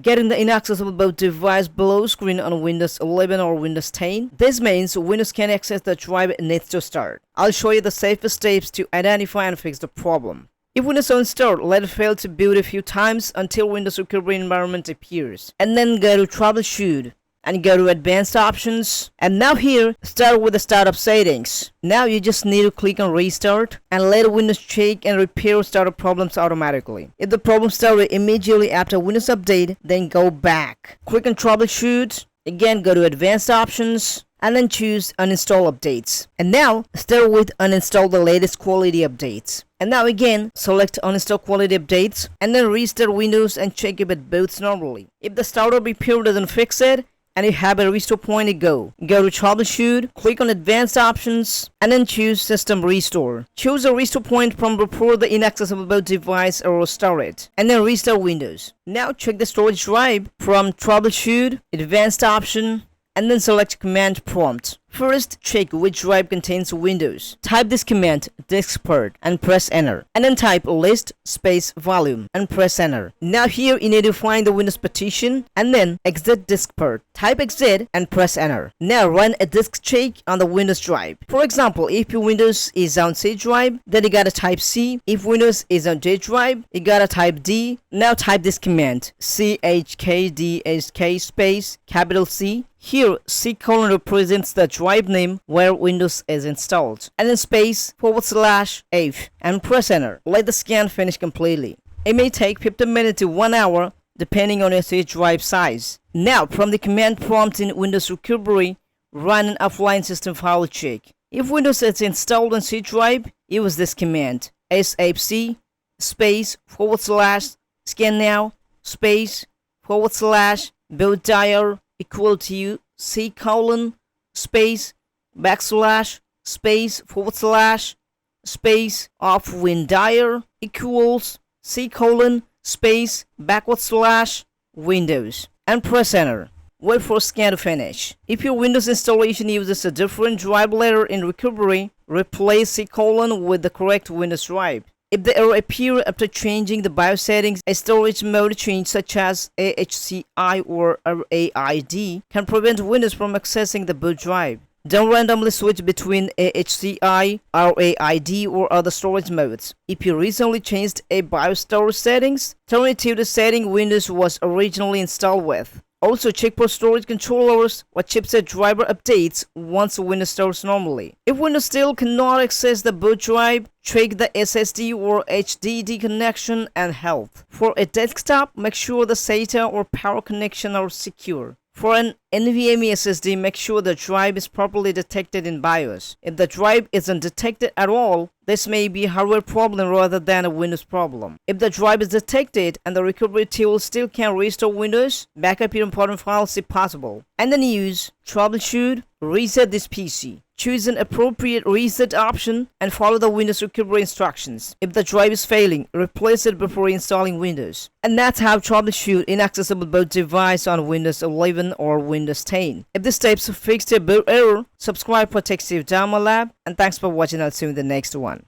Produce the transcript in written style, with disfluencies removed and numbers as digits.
Getting the inaccessible boot device below screen on Windows 11 or Windows 10. This means Windows can't access the drive it needs to start. I'll show you the safest steps to identify and fix the problem. If Windows is installed, let it fail to boot a few times until Windows recovery environment appears. And then go to troubleshoot and go to advanced options. And now here, start with the startup settings. Now you just need to click on restart and let Windows check and repair startup problems automatically. If the problem started immediately after Windows update, then go back. Click on troubleshoot. Again, go to advanced options and then choose uninstall updates. And now start with uninstall the latest quality updates. And now again, select uninstall quality updates and then restart Windows and check if it boots normally. If the startup repair doesn't fix it, and you have a restore point to go to troubleshoot, click on advanced options and then choose system restore. Choose a restore point from before the inaccessible boot device or restore it and then restart Windows. Now check the storage drive from troubleshoot, advanced option and then select command prompt. First, check which drive contains Windows. Type this command diskpart and press enter. And then type list space volume and press enter. Now here you need to find the Windows partition and then exit diskpart. Type exit and press enter. Now run a disk check on the Windows drive. For example, if your Windows is on C drive, then you gotta type C. If Windows is on D drive, you gotta type D. Now type this command CHKDSK space capital C. Here, C colon represents the drive name where Windows is installed. And then space /F and press enter. Let the scan finish completely. It may take 15 minutes to 1 hour depending on your C drive size. Now, from the command prompt in Windows Recovery, run an offline system file check. If Windows is installed on C drive, use this command sfc space /scan now space /boot dir equal to C colon space / space / space of WinDir equals C colon space / Windows and press enter. Wait for scan to finish. If your Windows installation uses a different drive letter in recovery, replace C colon with the correct Windows drive. If the error appears after changing the BIOS settings, a storage mode change such as AHCI or RAID can prevent Windows from accessing the boot drive. Don't randomly switch between AHCI, RAID or other storage modes. If you recently changed a BIOS storage settings, turn it to the setting Windows was originally installed with. Also check for storage controllers or chipset driver updates once Windows starts normally. If Windows still cannot access the boot drive, check the SSD or HDD connection and health. For a desktop, make sure the SATA or power connection are secure. For an NVMe SSD, make sure the drive is properly detected in BIOS. If the drive isn't detected at all, this may be a hardware problem rather than a Windows problem. If the drive is detected and the recovery tool still can't restore Windows, back up your important files if possible. And then use troubleshoot, reset this PC. Choose an appropriate reset option and follow the Windows recovery instructions. If the drive is failing, replace it before installing Windows. And that's how troubleshoot inaccessible boot device on Windows 11 or Windows 10. If this steps fixed your boot error, subscribe for Tech Sudama Lab and thanks for watching. I'll see you in the next one.